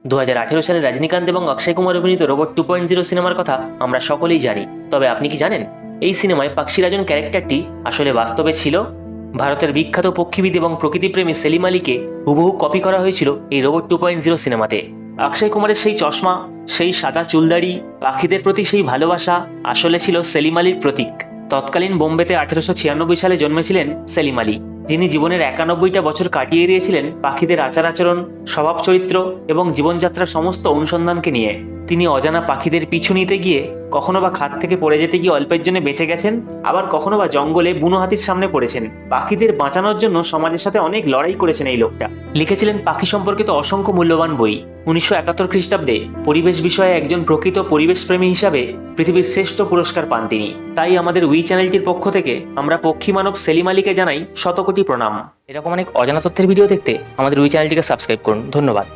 2018 সালে রজনীকান্ত এবং অক্ষয় কুমার অভিনীত রোবট 2.0 সিনেমার কথা আমরা সকলেই জানি। তবে আপনি কি জানেন এই সিনেমায় পাক্ষীরাজন ক্যারেক্টারটি আসলে বাস্তবে ছিল? ভারতের বিখ্যাত পক্ষীবিদ এবং প্রকৃতিপ্রেমী সেলিম আলীকে হুবহু কপি করা হয়েছিল এই রোবট 2.0 সিনেমাতে। অক্ষয় কুমারের সেই চশমা, সেই সাদা চুলদাড়ি, পাখিদের প্রতি সেই ভালোবাসা আসলে ছিল সেলিম আলীর প্রতীক। তৎকালীন বোম্বেতে 1896 সালে জন্মেছিলেন সেলিম আলী, যিনি জীবনের 91টা বছর কাটিয়ে দিয়েছিলেন পাখিদের আচার আচরণ, স্বভাব চরিত্র এবং জীবনযাত্রার সমস্ত অনুসন্ধানকে নিয়ে। তিনি অজানা পাখিদের পিছু নিতে গিয়ে কখনো বা খাদ থেকে পড়ে যেতে গিয়ে অল্পের জন্য বেঁচে গেছেন, আবার কখনো বা জঙ্গলে বুনো হাতির সামনে পড়েছেন। পাখিদের বাঁচানোর জন্য সমাজের সাথে অনেক লড়াই করেছেন এই লোকটা। লিখেছিলেন পাখি সম্পর্কিত অসংখ্য মূল্যবান বই। 1971 খ্রিস্টাব্দে পরিবেশ বিষয়ে একজন প্রকৃত পরিবেশপ্রেমী হিসাবে পৃথিবীর শ্রেষ্ঠ পুরস্কার পান তিনি। তাই আমাদের উই চ্যানেলটির পক্ষ থেকে আমরা পক্ষী মানব সেলিম আলীকে জানাই শতকোটি প্রণাম। এরকম অনেক অজানা তথ্যের ভিডিও দেখতে আমাদের উই চ্যানেলটিকে সাবস্ক্রাইব করুন। ধন্যবাদ।